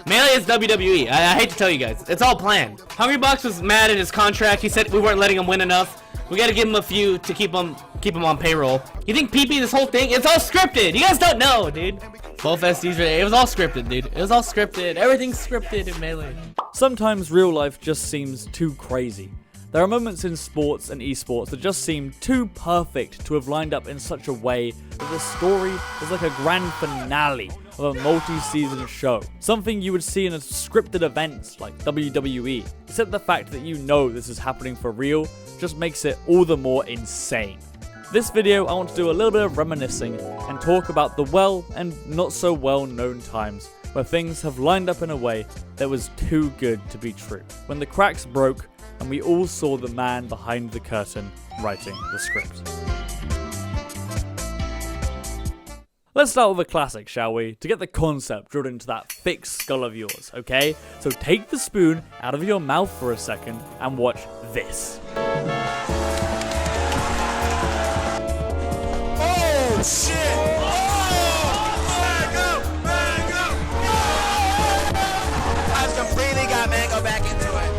Melee is WWE. I hate to tell you guys. It's all planned. Hungrybox was mad at his contract. He said we weren't letting him win enough. We gotta give him a few to keep him on payroll. You think PP, this whole thing, it's all scripted. You guys don't know, dude. Both SDs, it was all scripted, dude. It was all scripted. Everything's scripted in Melee. Sometimes real life just seems too crazy. There are moments in sports and esports that just seem too perfect to have lined up in such a way that the story is like a grand finale of a multi-season show. Something you would see in a scripted event like WWE. Except the fact that you know this is happening for real just makes it all the more insane. This video, I want to do a little bit of reminiscing and talk about the well and not so well known times where things have lined up in a way that was too good to be true. When the cracks broke and we all saw the man behind the curtain writing the script. Let's start with a classic, shall we? To get the concept drilled into that thick skull of yours, okay? So take the spoon out of your mouth for a second and watch this. Oh shit! Oh! Mango! I completely got Mango back into it.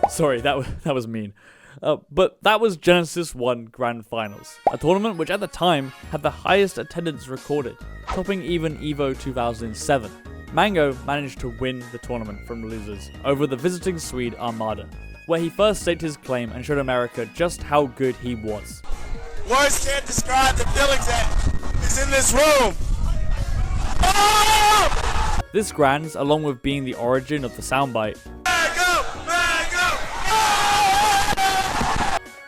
Sorry, that was mean. But that was Genesis 1 Grand Finals, a tournament which at the time had the highest attendance recorded, topping even EVO 2007. Mango managed to win the tournament from losers over the visiting Swede Armada, where he first staked his claim and showed America just how good he was. Words can't describe the feelings that is in this room. Oh! This Grands, along with being the origin of the soundbite,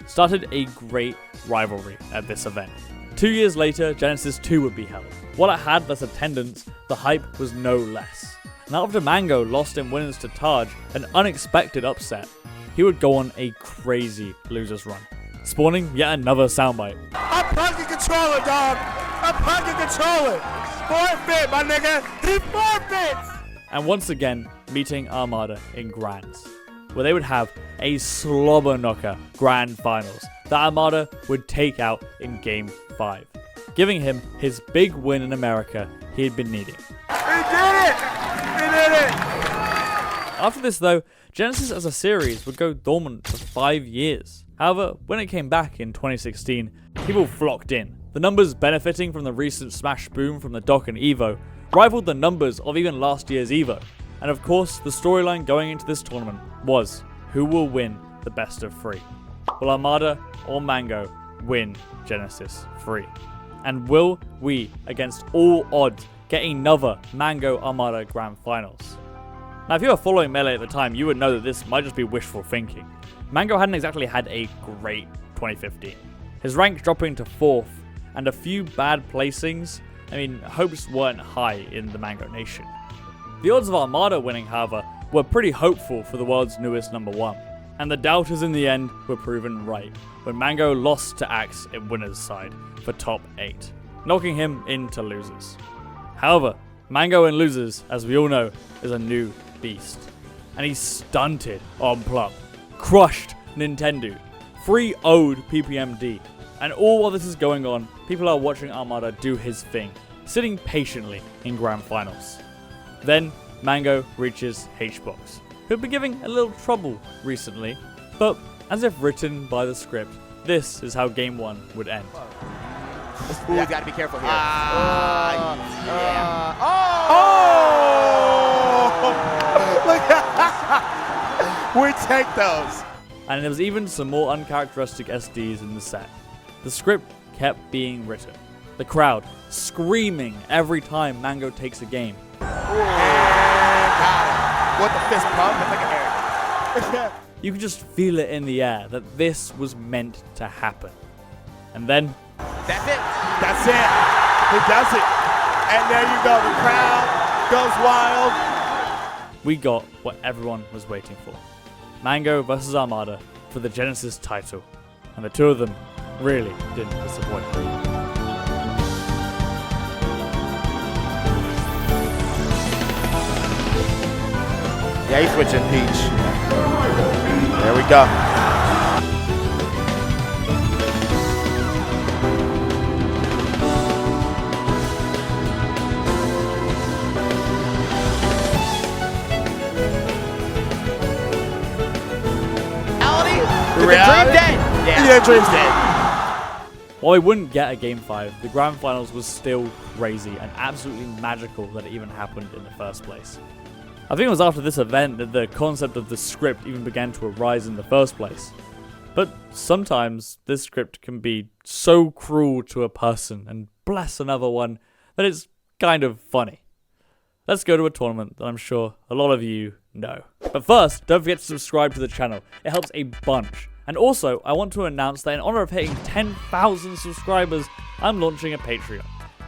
started a great rivalry at this event. 2 years later, Genesis 2 would be held. While it had less attendance, the hype was no less. And after Mango lost in winners to Taj, an unexpected upset, he would go on a crazy losers run, spawning yet another soundbite. I'm pocket controller, dog. I'm pocket controller. Forfeit, my nigga. He forfeits. And once again, meeting Armada in Grands, where they would have a slobber knocker Grand Finals that Armada would take out in Game 5, giving him his big win in America he had been needing. He did it! He did it! After this though, Genesis as a series would go dormant for 5 years. However, when it came back in 2016, people flocked in. The numbers benefiting from the recent smash boom from the Doc and EVO rivaled the numbers of even last year's EVO. And of course, the storyline going into this tournament was, who will win the best of 3? Will Armada or Mango win Genesis 3? And will we, against all odds, get another Mango Armada Grand Finals? Now if you were following Melee at the time, you would know that this might just be wishful thinking. Mango hadn't exactly had a great 2015. His rank dropping to 4th, and a few bad placings, hopes weren't high in the Mango Nation. The odds of Armada winning, however, were pretty hopeful for the world's newest number 1, and the doubters in the end were proven right when Mango lost to Axe in winner's side for top 8, knocking him into losers. However, Mango in losers, as we all know, is a new beast, and he stunted on Plum, crushed Nintendo, 3-0'd PPMD, and all while this is going on, people are watching Armada do his thing, sitting patiently in Grand Finals. Then, Mango reaches H-Box, who've been giving a little trouble recently, but as if written by the script, this is how Game 1 would end. Ooh, you gotta be careful here. We take those. And there was even some more uncharacteristic SDs in the set. The script kept being written. The crowd screaming every time Mango takes a game. What the fist pump? It's like a hair. You could just feel it in the air that this was meant to happen. And then... That's it. That's it. He does it. And there you go. The crowd goes wild. We got what everyone was waiting for. Mango versus Armada for the Genesis title. And the two of them really didn't disappoint. Yeah, he's switching Peach. There we go. Is the dream dead? Yeah, dream's dead. While we wouldn't get a Game 5, the Grand Finals was still crazy and absolutely magical that it even happened in the first place. I think it was after this event that the concept of the script even began to arise in the first place. But sometimes this script can be so cruel to a person and bless another one that it's kind of funny. Let's go to a tournament that I'm sure a lot of you know. But first, don't forget to subscribe to the channel. It helps a bunch. And also, I want to announce that in honor of hitting 10,000 subscribers, I'm launching a Patreon.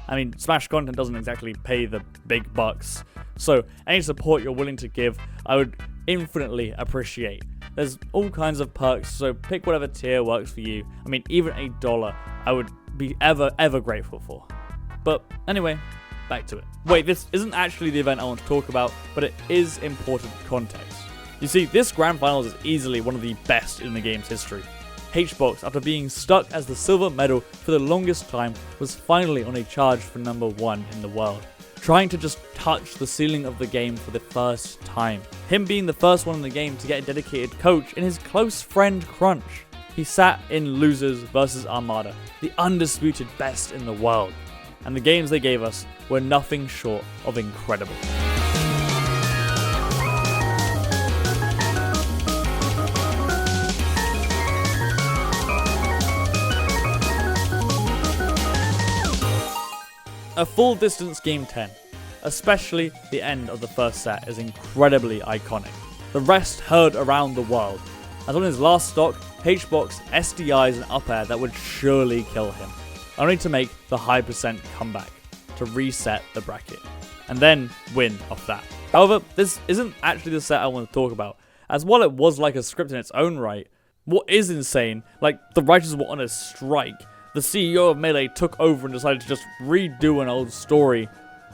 I mean, Smash content doesn't exactly pay the big bucks, so any support you're willing to give, I would infinitely appreciate. There's all kinds of perks, so pick whatever tier works for you. I mean, even $1, I would be ever grateful for. But anyway, back to it. Wait, this isn't actually the event I want to talk about, but it is important context. You see, this Grand Finals is easily one of the best in the game's history. HBox, after being stuck as the silver medal for the longest time, was finally on a charge for #1 in the world, trying to just touch the ceiling of the game for the first time. Him being the first one in the game to get a dedicated coach in his close friend Crunch. He sat in Losers vs Armada, the undisputed best in the world. And the games they gave us were nothing short of incredible. A full distance Game 10, especially the end of the first set, is incredibly iconic. The rest heard around the world, as on his last stock, HBox SDIs an up air that would surely kill him, only to make the high percent comeback to reset the bracket, and then win off that. However, this isn't actually the set I want to talk about, as while it was like a script in its own right, what is insane, like the writers were on a strike, the CEO of Melee took over and decided to just redo an old story,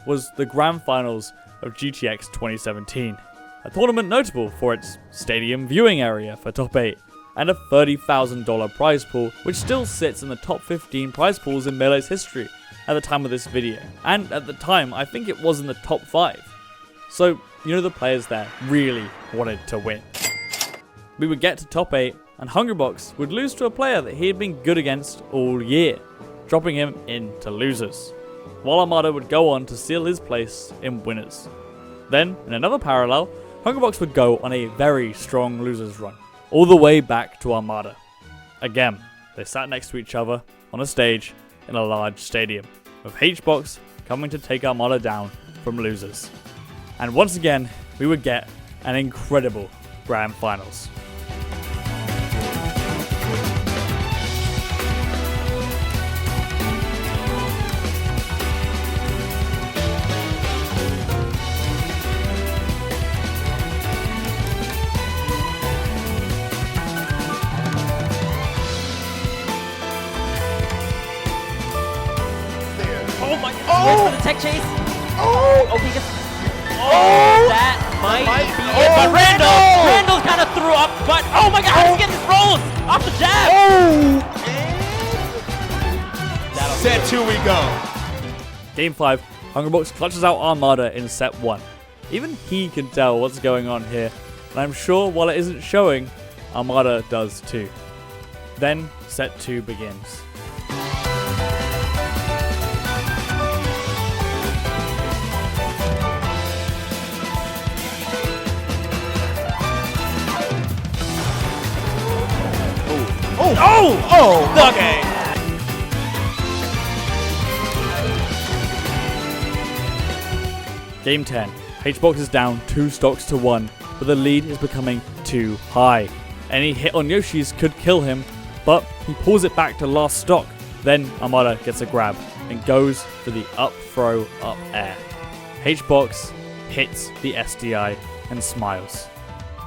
was the Grand Finals of GTX 2017. A tournament notable for its stadium viewing area for top 8, and a $30,000 prize pool, which still sits in the top 15 prize pools in Melee's history at the time of this video. And at the time, I think it was in the top 5. So, you know, the players there really wanted to win. We would get to top 8, and Hungrybox would lose to a player that he had been good against all year, dropping him into Losers, while Armada would go on to seal his place in Winners. Then, in another parallel, Hungrybox would go on a very strong Losers run, all the way back to Armada. Again, they sat next to each other on a stage in a large stadium, with HBox coming to take Armada down from Losers. And once again, we would get an incredible Grand Finals. Oh my god! Wait for the tech chase. Oh! Okay, gets. Oh! That might be it. But Randall kind of threw up. But oh my god! He's getting his rolls off the jab. Oh! Set 2 we go. Game 5, Hungrybox clutches out Armada in set 1. Even he can tell what's going on here, and I'm sure while it isn't showing, Armada does too. Then set 2 begins. Oh! Okay. Game 10. HBox is down 2 stocks to 1, but the lead is becoming too high. Any hit on Yoshi's could kill him, but he pulls it back to last stock. Then Armada gets a grab and goes for the up throw up air. HBox hits the SDI and smiles.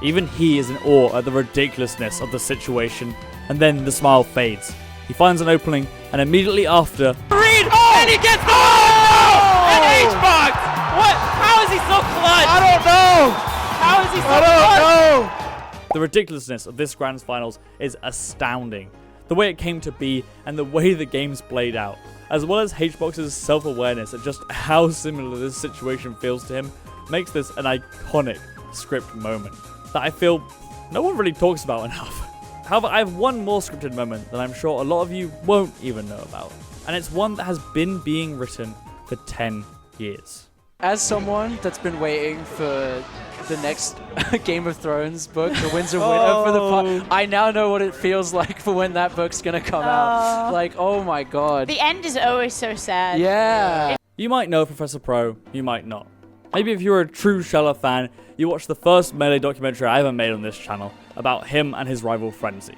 Even he is in awe at the ridiculousness of the situation, and then the smile fades. He finds an opening, and immediately after, And he gets the and HBox! What? How is he so clutch? I don't know. How is he so I don't know. The ridiculousness of this Grand Finals is astounding. The way it came to be and the way the games played out, as well as HBox's self-awareness at just how similar this situation feels to him, makes this an iconic script moment that I feel no one really talks about enough. However, I have one more scripted moment that I'm sure a lot of you won't even know about, and it's one that has been being written for 10 years. As someone that's been waiting for the next Game of Thrones book, the Windsor Winter for the I now know what it feels like for when that book's gonna come out. Like, oh my god. The end is always so sad. Yeah. You might know Professor Pro, you might not. Maybe if you're a true Chaler fan, you watched the first Melee documentary I ever made on this channel about him and his rival Frenzy.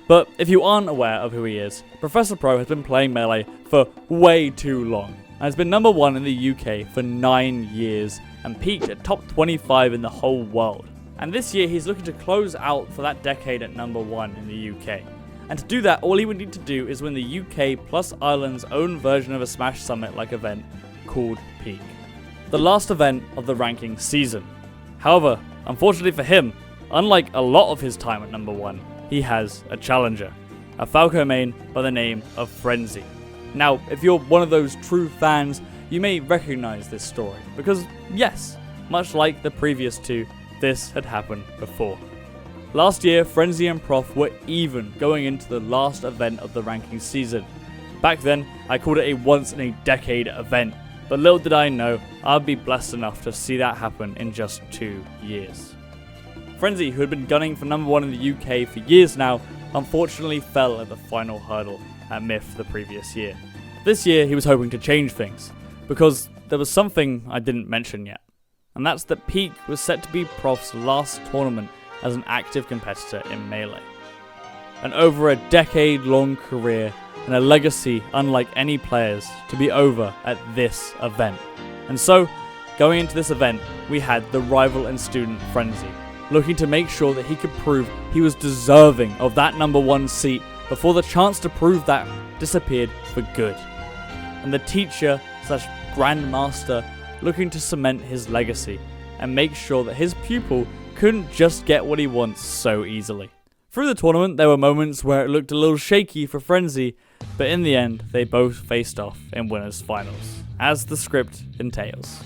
But if you aren't aware of who he is, Professor Pro has been playing Melee for way too long, and has been number 1 in the UK for 9 years, and peaked at top 25 in the whole world. And this year he's looking to close out for that decade at number 1 in the UK. And to do that, all he would need to do is win the UK plus Ireland's own version of a Smash Summit-like event called Peak, the last event of the ranking season. However, unfortunately for him, unlike a lot of his time at number 1, he has a challenger, a Falco main by the name of Frenzy. Now, if you're one of those true fans, you may recognize this story, because yes, much like the previous two, this had happened before. Last year, Frenzy and Prof were even going into the last event of the ranking season. Back then, I called it a once-in-a-decade event, but little did I know I'd be blessed enough to see that happen in just 2 years. Frenzy, who had been gunning for number 1 in the UK for years now, unfortunately fell at the final hurdle at MIF the previous year. This year, he was hoping to change things, because there was something I didn't mention yet, and that's that Peak was set to be Prof's last tournament as an active competitor in Melee. An over a decade-long career and a legacy unlike any players to be over at this event. And so, going into this event, we had the rival and student Frenzy, looking to make sure that he could prove he was deserving of that number 1 seat before the chance to prove that disappeared for good. And the teacher slash grandmaster looking to cement his legacy and make sure that his pupil couldn't just get what he wants so easily. Through the tournament, there were moments where it looked a little shaky for Frenzy, but in the end, they both faced off in winners' finals, as the script entails.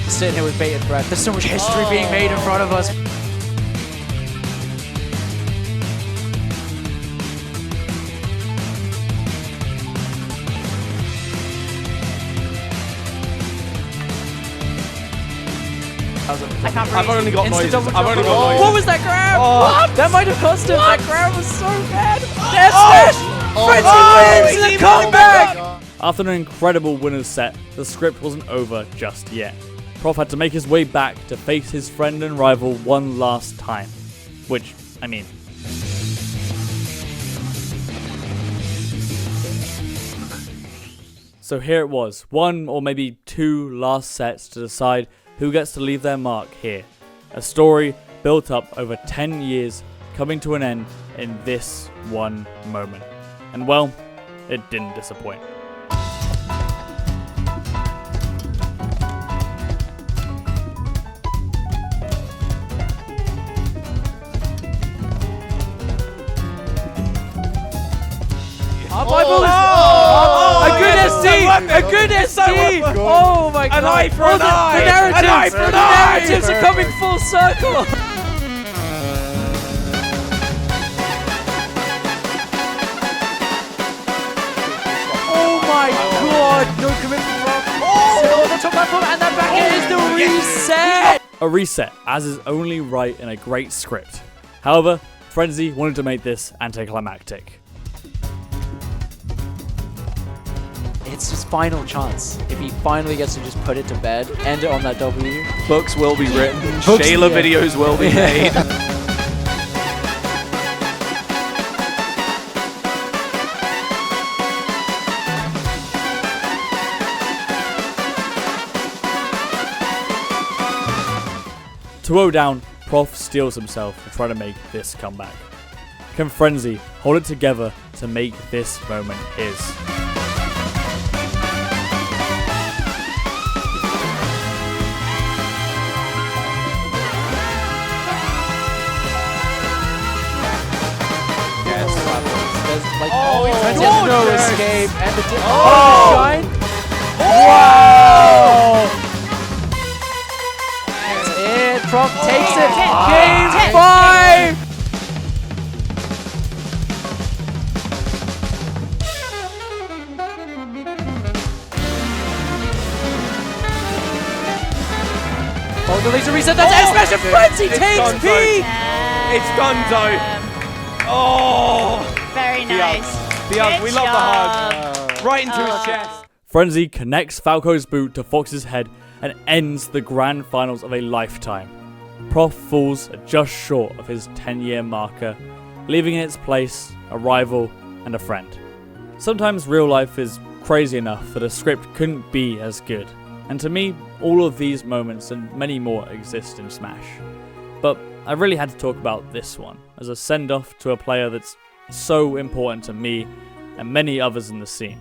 Sitting here with bated breath. There's so much history being made in front of us. I can't breathe. I've only got noises. Instant double I've only jump. got noises. What was that grab? What? That might have cost him. That grab was so bad. Death smash! Frenzy wins the comeback! After an incredible winner's set, the script wasn't over just yet. Prof had to make his way back to face his friend and rival one last time. Which, I mean... So here it was, 1 or maybe 2 last sets to decide who gets to leave their mark here. A story built up over 10 years, coming to an end in this one moment. And well, it didn't disappoint. A good SD! A good SD! Oh my god! An eye for an eye! The An eye for an eye! narratives are coming full circle! Oh my god! No commitment from... Oh! The top platform and that back end is the reset! A reset, as is only right in a great script. However, Frenzy wanted to make this anticlimactic. It's his final chance. If he finally gets to just put it to bed, end it on that W. Books will be written. Books, Chaler yeah. videos will be made. To 0 down, Prof steals himself to try to make this comeback. Can Frenzy hold it together to make this moment his? this game and the shine. Wow! That's it. Prof takes it. 10, Game 5. Oh, the laser reset. That's S Smash and Frenzy takes P. It's Gonzo. Oh. Very nice. Bianca, we love the hug. hug. Right into his chest. Frenzy connects Falco's boot to Fox's head and ends the grand finals of a lifetime. Prof falls just short of his 10-year marker, leaving in its place a rival and a friend. Sometimes real life is crazy enough that a script couldn't be as good, and to me, all of these moments and many more exist in Smash. But I really had to talk about this one as a send-off to a player that's so important to me and many others in the scene.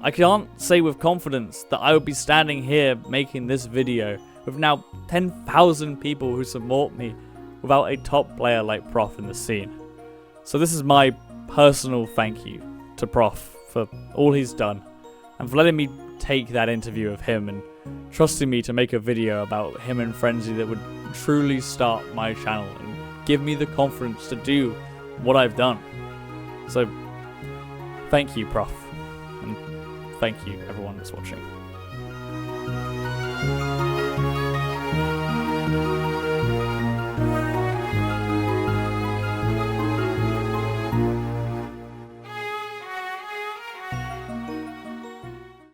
I can't say with confidence that I would be standing here making this video with now 10,000 people who support me without a top player like Prof in the scene. So this is my personal thank you to Prof for all he's done and for letting me take that interview of him and trusting me to make a video about him and Frenzy that would truly start my channel and give me the confidence to do what I've done. So thank you, Prof, and thank you everyone that's watching.